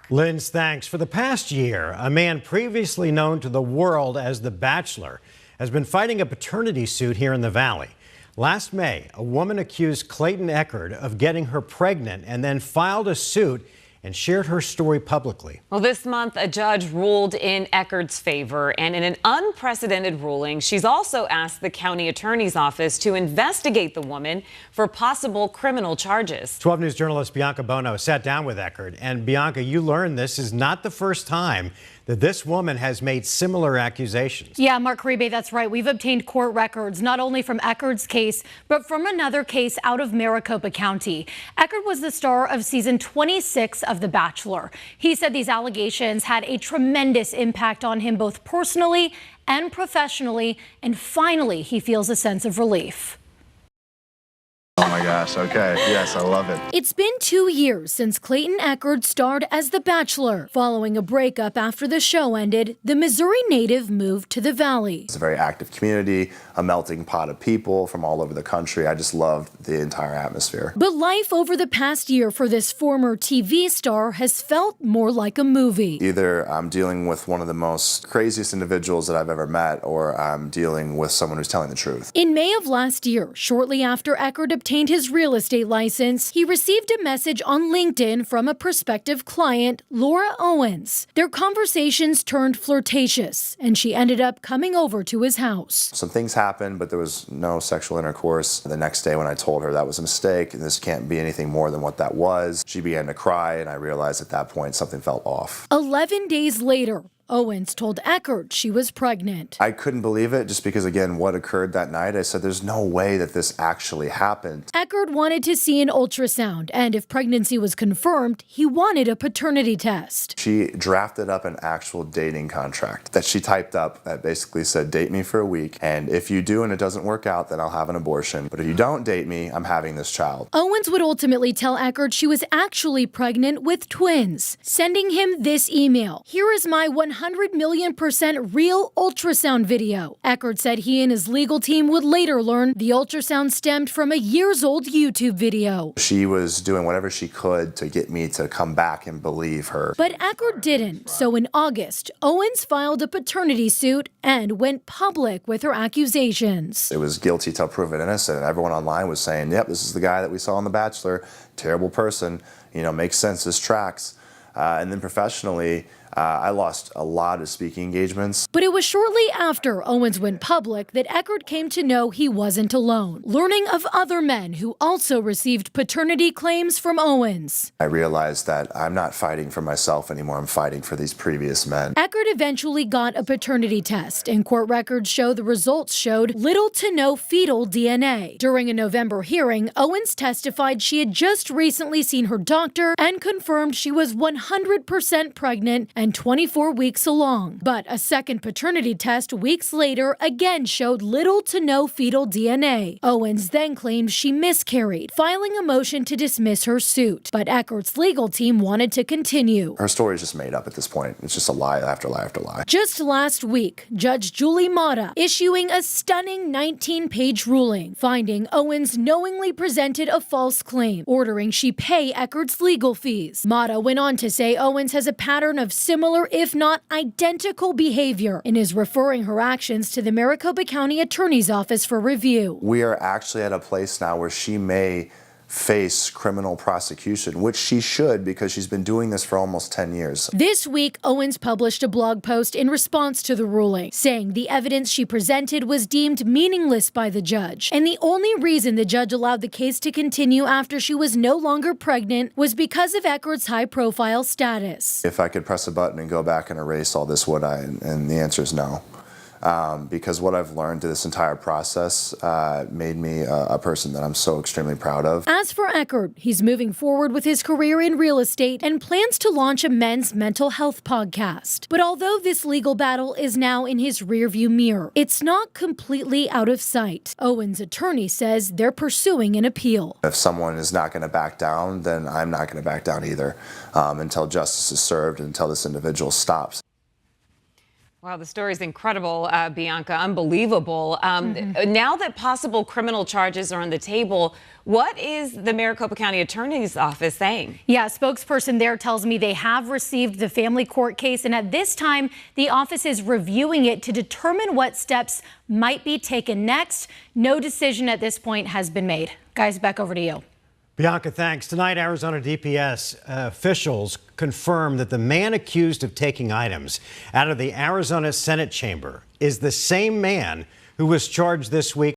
Lynn's thanks. For the past year, a man previously known to the world as the Bachelor has been fighting a paternity suit here in the Valley. Last May, a woman accused Clayton Eckerd of getting her pregnant and then filed a suit and shared her story publicly. Well, this month, a judge ruled in Eckerd's favor, and in an unprecedented ruling, she's also asked the county attorney's office to investigate the woman for possible criminal charges. 12 News journalist Bianca Bono sat down with Eckerd, and Bianca, you learned this is not the first time that this woman has made similar accusations. Yeah, Mark Rebe, that's right. We've obtained court records, not only from Eckerd's case, but from another case out of Maricopa County. Eckerd was the star of season 26 of The Bachelor. He said these allegations had a tremendous impact on him, both personally and professionally, and finally, he feels a sense of relief. Oh my gosh, okay. Yes, I love it. It's been 2 years since Clayton Eckerd starred as The Bachelor. Following a breakup after the show ended, the Missouri native moved to the Valley. It's a very active community, a melting pot of people from all over the country. I just loved the entire atmosphere. But life over the past year for this former TV star has felt more like a movie. Either I'm dealing with one of the most craziest individuals that I've ever met, or I'm dealing with someone who's telling the truth. In May of last year, shortly after Eckerd obtained his real estate license, he received a message on LinkedIn from a prospective client, Laura Owens. Their conversations turned flirtatious, and she ended up coming over to his house. Some things happened, but there was no sexual intercourse. The next day when I told her that was a mistake and this can't be anything more than what that was, she began to cry, and I realized at that point something felt off. 11 days later, Owens told Eckerd she was pregnant. I couldn't believe it just because, again, what occurred that night, I said, there's no way that this actually happened. Eckerd wanted to see an ultrasound, and if pregnancy was confirmed, he wanted a paternity test. She drafted up an actual dating contract that she typed up that basically said, date me for a week, and if you do and it doesn't work out, then I'll have an abortion. But if you don't date me, I'm having this child. Owens would ultimately tell Eckerd she was actually pregnant with twins, sending him this email. Here is my 100,000,000% real ultrasound video. Eckerd said he and his legal team would later learn the ultrasound stemmed from a years-old YouTube video. She was doing whatever she could to get me to come back and believe her. But Eckerd didn't. So in August, Owens filed a paternity suit and went public with her accusations. It was guilty till proven innocent. Everyone online was saying, yep, this is the guy that we saw on The Bachelor. Terrible person. You know, makes sense, this tracks. And then professionally, I lost a lot of speaking engagements. But it was shortly after Owens went public that Eckerd came to know he wasn't alone, learning of other men who also received paternity claims from Owens. I realized that I'm not fighting for myself anymore. I'm fighting for these previous men. Eckerd eventually got a paternity test, and court records show the results showed little to no fetal DNA. During a November hearing, Owens testified she had just recently seen her doctor and confirmed she was 100% pregnant and 24 weeks along. But a second paternity test weeks later again showed little to no fetal DNA. Owens then claimed she miscarried, filing a motion to dismiss her suit. But Eckerd's legal team wanted to continue. Her story is just made up at this point. It's just a lie after lie after lie. Just last week, Judge Julie Mata issuing a stunning 19-page ruling, finding Owens knowingly presented a false claim, ordering she pay Eckerd's legal fees. Mata went on to say Owens has a pattern of similar, if not identical, behavior and is referring her actions to the Maricopa County Attorney's Office for review. We are actually at a place now where she may face criminal prosecution, which she should because she's been doing this for almost 10 years. This week, Owens published a blog post in response to the ruling, saying the evidence she presented was deemed meaningless by the judge, and the only reason the judge allowed the case to continue after she was no longer pregnant was because of Eckerd's high-profile status. If I could press a button and go back and erase all this, would I? And the answer is no. Because what I've learned through this entire process made me a person that I'm so extremely proud of. As for Eckerd, he's moving forward with his career in real estate and plans to launch a men's mental health podcast. But although this legal battle is now in his rearview mirror, it's not completely out of sight. Owens' attorney says they're pursuing an appeal. If someone is not going to back down, then I'm not going to back down either until justice is served, until this individual stops. Wow, the story is incredible, Bianca. Unbelievable. Now that possible criminal charges are on the table, what is the Maricopa County Attorney's Office saying? Yeah, a spokesperson there tells me they have received the family court case, and at this time, the office is reviewing it to determine what steps might be taken next. No decision at this point has been made. Guys, back over to you. Bianca, thanks. Tonight, Arizona DPS officials confirmed that the man accused of taking items out of the Arizona Senate chamber is the same man who was charged this week